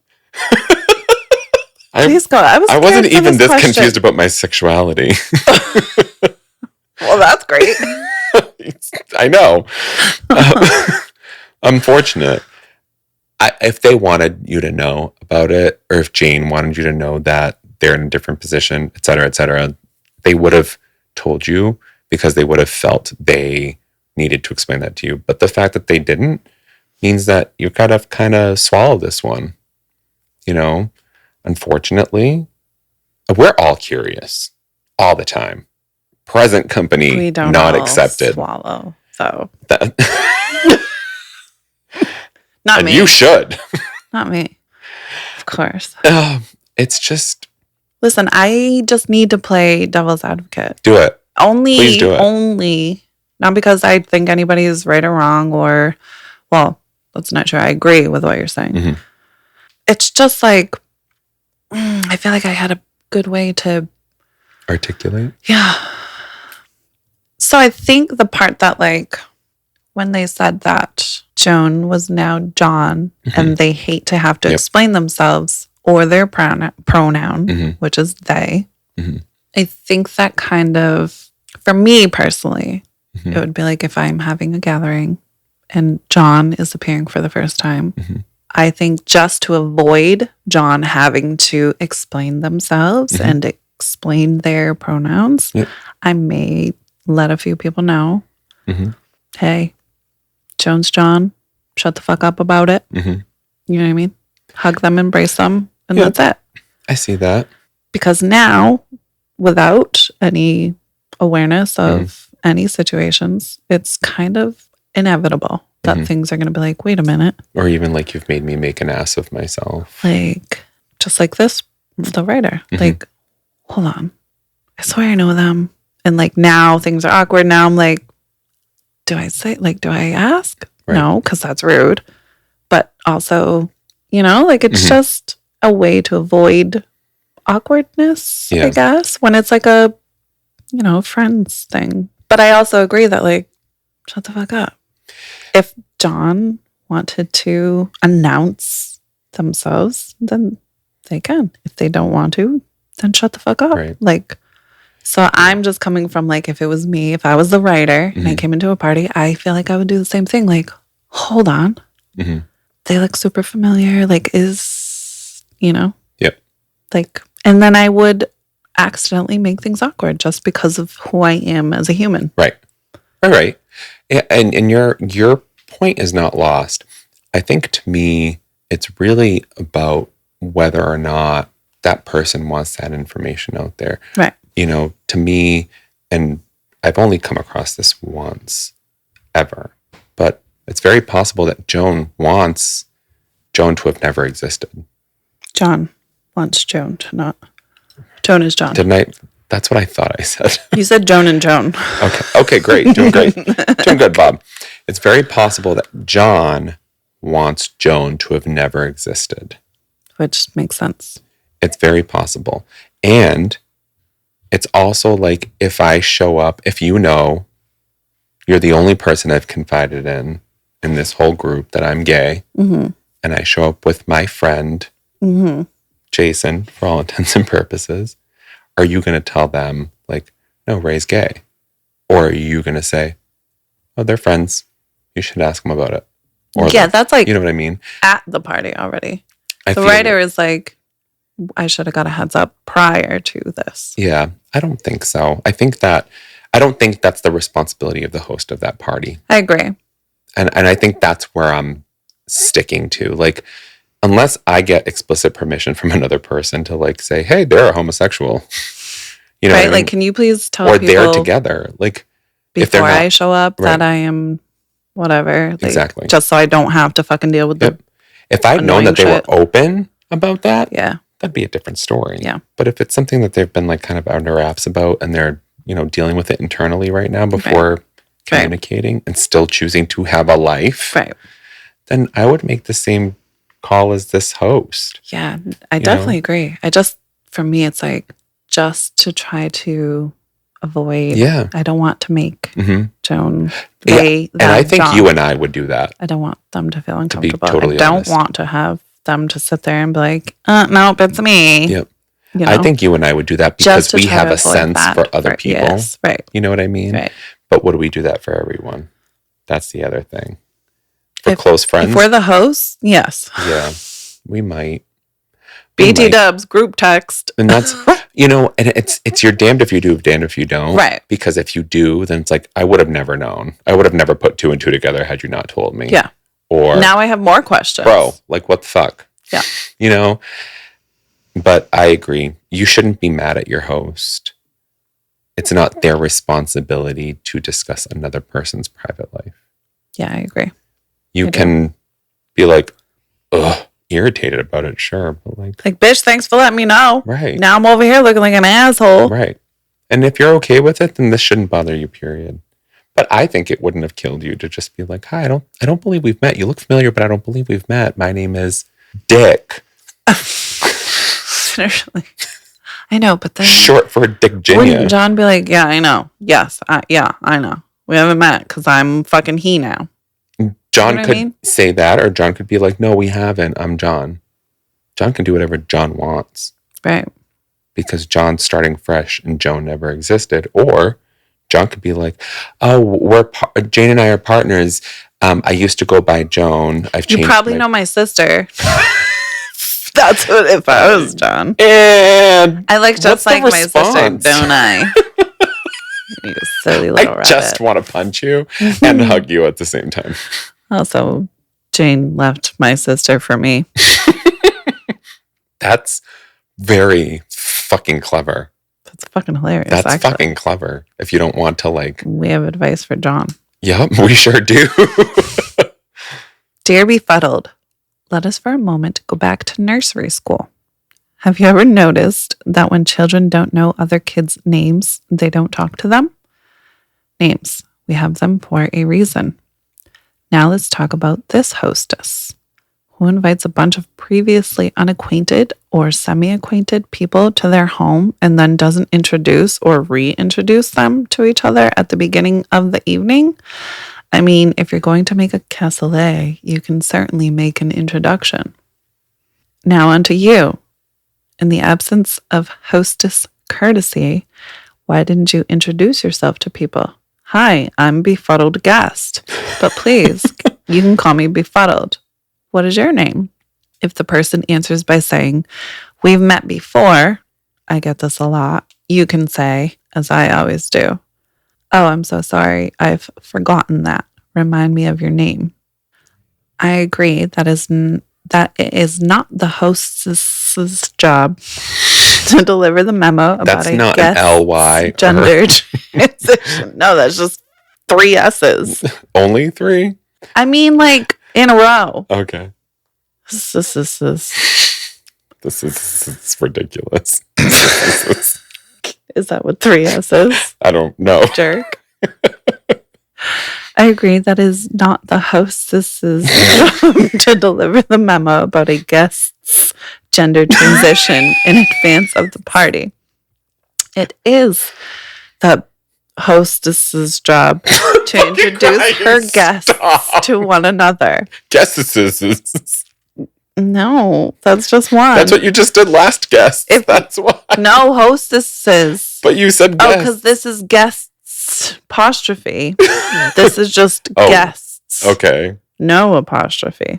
Please go. I wasn't even this confused about my sexuality. Well, that's great. I know. Unfortunate. If they wanted you to know about it, or if Jane wanted you to know that they're in a different position, et cetera, they would have told you, because they would have felt they needed to explain that to you. But the fact that they didn't means that you gotta kind of swallow this one. You know, unfortunately, we're all curious all the time. Present company, we don't not all accepted. Swallow, so not me. You should. Not me, of course. It's just. Listen, I just need to play devil's advocate. Do it. Please do it. Only, not because I think anybody is right or wrong, or, well, That's not true. I agree with what you're saying. Mm-hmm. It's just like, I feel like I had a good way to Articulate? Yeah. So I think the part that like when they said that Joan was now John and they hate to have to explain themselves or their pronoun, which is they, I think that kind of, for me personally, it would be like if I'm having a gathering and John is appearing for the first time. I think just to avoid John having to explain themselves and explain their pronouns, I may let a few people know, hey, Joan's John, shut the fuck up about it. You know what I mean? Hug them, embrace them, and that's it. I see that. Because now, without any awareness of any situations, it's kind of inevitable that things are going to be like, wait a minute. Or even like you've made me make an ass of myself. Like, just like this, the writer. Like, hold on. I swear I know them. And like now things are awkward. Now I'm like, do I ask? Right. No, because that's rude. But also, you know, like it's just a way to avoid awkwardness, I guess, when it's like a, you know, friends thing. But I also agree that like, shut the fuck up. If John wanted to announce themselves, then they can. If they don't want to, then shut the fuck up. Right. Like, so I'm just coming from like, if it was me, if I was the writer and I came into a party, I feel like I would do the same thing. Like, hold on. They look super familiar. Like, is, you know? Yep. Like, and then I would accidentally make things awkward just because of who I am as a human. Right. All right. And your point is not lost. I think to me, it's really about whether or not that person wants that information out there. Right. You know, to me, and I've only come across this once ever, but it's very possible that Joan wants Joan to have never existed. John wants Joan to not. Joan is John. Didn't I? That's what I thought I said. You said Joan and Joan. Okay, great. Doing great. Doing good, Bob. It's very possible that John wants Joan to have never existed. Which makes sense. It's very possible. And it's also like if I show up, if you know you're the only person I've confided in this whole group that I'm gay, and I show up with my friend, Jason, for all intents and purposes, are you going to tell them, like, no, Ray's gay? Or are you going to say, oh, they're friends. You should ask them about it. Or yeah, that's like, you know what I mean? At the party already. The writer is like, I should have got a heads up prior to this. Yeah, I don't think so. I don't think that's the responsibility of the host of that party. I agree. And I think that's where I'm sticking to. Like, unless I get explicit permission from another person to like say, hey, they're a homosexual. You know right? what I mean? Like, can you please tell or people they're together. Like, before I show up that I am whatever. Like, exactly. Just so I don't have to fucking deal with the If I'd known that they shit. were open about that, yeah, that'd be a different story. Yeah. But if it's something that they've been like kind of under wraps about and they're, you know, dealing with it internally right now before communicating and still choosing to have a life, then I would make the same call as this host. Yeah, I definitely agree. For me, it's like just to try to avoid. Yeah. I don't want to make Joan. And I think John. You and I would do that. I don't want them to feel uncomfortable. Totally I don't honest. want to have them to sit there and be like, nope, it's me. Yep. You know? I think you and I would do that because we have a sense for other people. Yes, right. You know what I mean? Right. But would we do that for everyone? That's the other thing. For close friends? If we're the hosts, yes. Yeah, we might. BT dubs, group text. And that's, you know, and it's you're damned if you do, damned if you don't. Right. Because if you do, then it's like, I would have never known. I would have never put two and two together had you not told me. Yeah. Or now I have more questions. Bro, like what the fuck? Yeah. You know? But I agree. You shouldn't be mad at your host. It's not their responsibility to discuss another person's private life. Yeah, I agree. You can be like, ugh, irritated about it, sure. But like, bitch, thanks for letting me know. Right. Now I'm over here looking like an asshole. Right. And if you're okay with it, then this shouldn't bother you, period. But I think it wouldn't have killed you to just be like, hi, I don't believe we've met. You look familiar, but I don't believe we've met. My name is Dick. Literally. I know, but then Short for Dick Ginia. Wouldn't John be like, yeah, I know. Yes, I know. We haven't met because I'm fucking he now. John You know what could I mean? say that, or John could be like, no, we haven't. I'm John. John can do whatever John wants. Right. Because John's starting fresh and Joan never existed. Or John could be like, oh, Jane and I are partners. I used to go by Joan. I've changed. You probably know my sister. That's what if I was John. And I like just like my sister, response? don't I? You silly little rabbit. I just want to punch you and hug you at the same time. Also, Jane left my sister for me. That's very fucking clever. That's fucking hilarious. That's actually. fucking clever. If you don't want to like... We have advice for John. Yep, we sure do. Dear Befuddled, let us for a moment go back to nursery school. Have you ever noticed that when children don't know other kids' names, they don't talk to them? Names. We have them for a reason. Now let's talk about this hostess, who invites a bunch of previously unacquainted or semi-acquainted people to their home and then doesn't introduce or reintroduce them to each other at the beginning of the evening. I mean, if you're going to make a cassoulet, you can certainly make an introduction. Now on to you. In the absence of hostess courtesy, why didn't you introduce yourself to people? Hi, I'm Befuddled Guest, but please, you can call me Befuddled. What is your name? If the person answers by saying, we've met before, I get this a lot, you can say, as I always do, oh, I'm so sorry, I've forgotten that. Remind me of your name. I agree that it is not the hostess's job to deliver the memo about That's a not guest's an LY. gender transition. No, that's just 3 S's. Only 3? I mean, like, in a row. Okay. This. This is ridiculous. Is that what 3 S's? I don't know. Jerk. I agree that is not the hostess's job to deliver the memo about a guest's gender transition in advance of the party. It is the hostess's job to introduce her guests to one another. Guesses. No, that's just one. That's what you just did last guest. That's why. No, hostesses. But you said Oh, guests. because this is guests apostrophe. This is just guests. Okay. No apostrophe.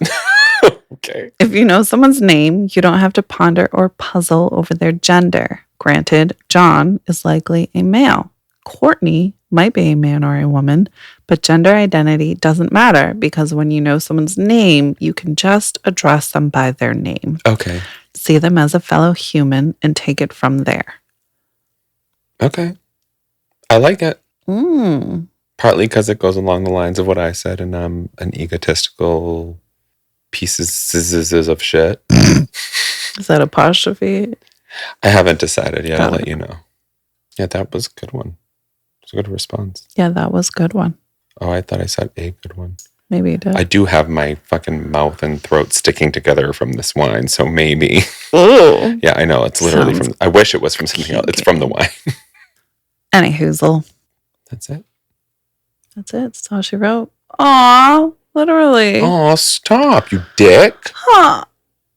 Okay. If you know someone's name, you don't have to ponder or puzzle over their gender. Granted, John is likely a male. Courtney might be a man or a woman, but gender identity doesn't matter because when you know someone's name, you can just address them by their name. Okay. See them as a fellow human and take it from there. Okay. I like it. Mm. Partly because it goes along the lines of what I said, and I'm an egotistical pieces of shit. Is that apostrophe? I haven't decided yet. I'll Oh. let you know. Yeah, that was a good one. It's a good response. Yeah, that was a good one. Oh, I thought I said a good one. Maybe you did. I do have my fucking mouth and throat sticking together from this wine, so maybe. Ooh. Yeah, I know. It's literally Sounds from... I wish it was from something else. It's from the wine. Any hoozle. That's it. That's it. That's all she wrote. Aw, literally. Oh, stop, you dick. Huh.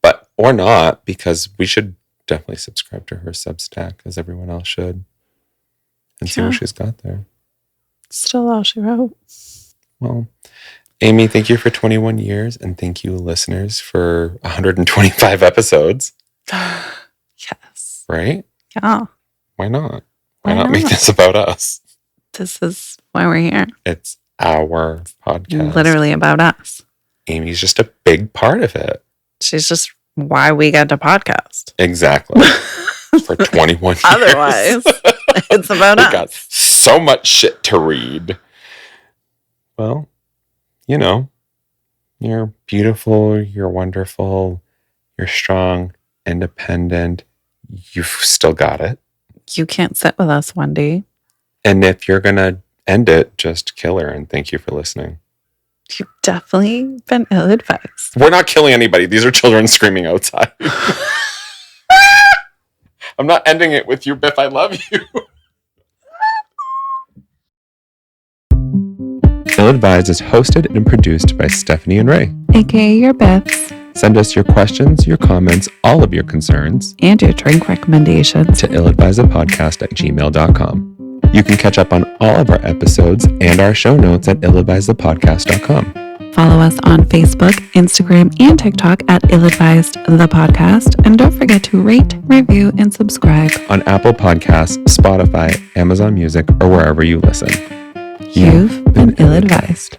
But, or not, because we should definitely subscribe to her Substack, as everyone else should. And see Yeah. what she's got there. Still all she wrote. Well, Amy, thank you for 21 years, and thank you, listeners, for 125 episodes. Yes. Right? Yeah. Why not? Why Why not make not? this about us? This is why we're here. It's our podcast. Literally about us. Amy's just a big part of it. She's just why we got to podcast. Exactly. For 21 years. Otherwise, it's about We us. got so much shit to read. Well, you know, you're beautiful, you're wonderful, you're strong, independent. You've still got it. You can't sit with us, Wendy. And if you're going to end it, just kill her. And thank you for listening. You've definitely been ill-advised. We're not killing anybody. These are children screaming outside. I'm not ending it with you, Biff. I love you. Ill-Advised is hosted and produced by Stephanie and Ray. AKA your Biffs. Send us your questions, your comments, all of your concerns. And your drink recommendations. To illadvisedthepodcast@gmail.com. You can catch up on all of our episodes and our show notes at illadvisedthepodcast.com. Follow us on Facebook, Instagram, and TikTok at illadvisedthepodcast. And don't forget to rate, review, and subscribe on Apple Podcasts, Spotify, Amazon Music, or wherever you listen. You've been ill-advised.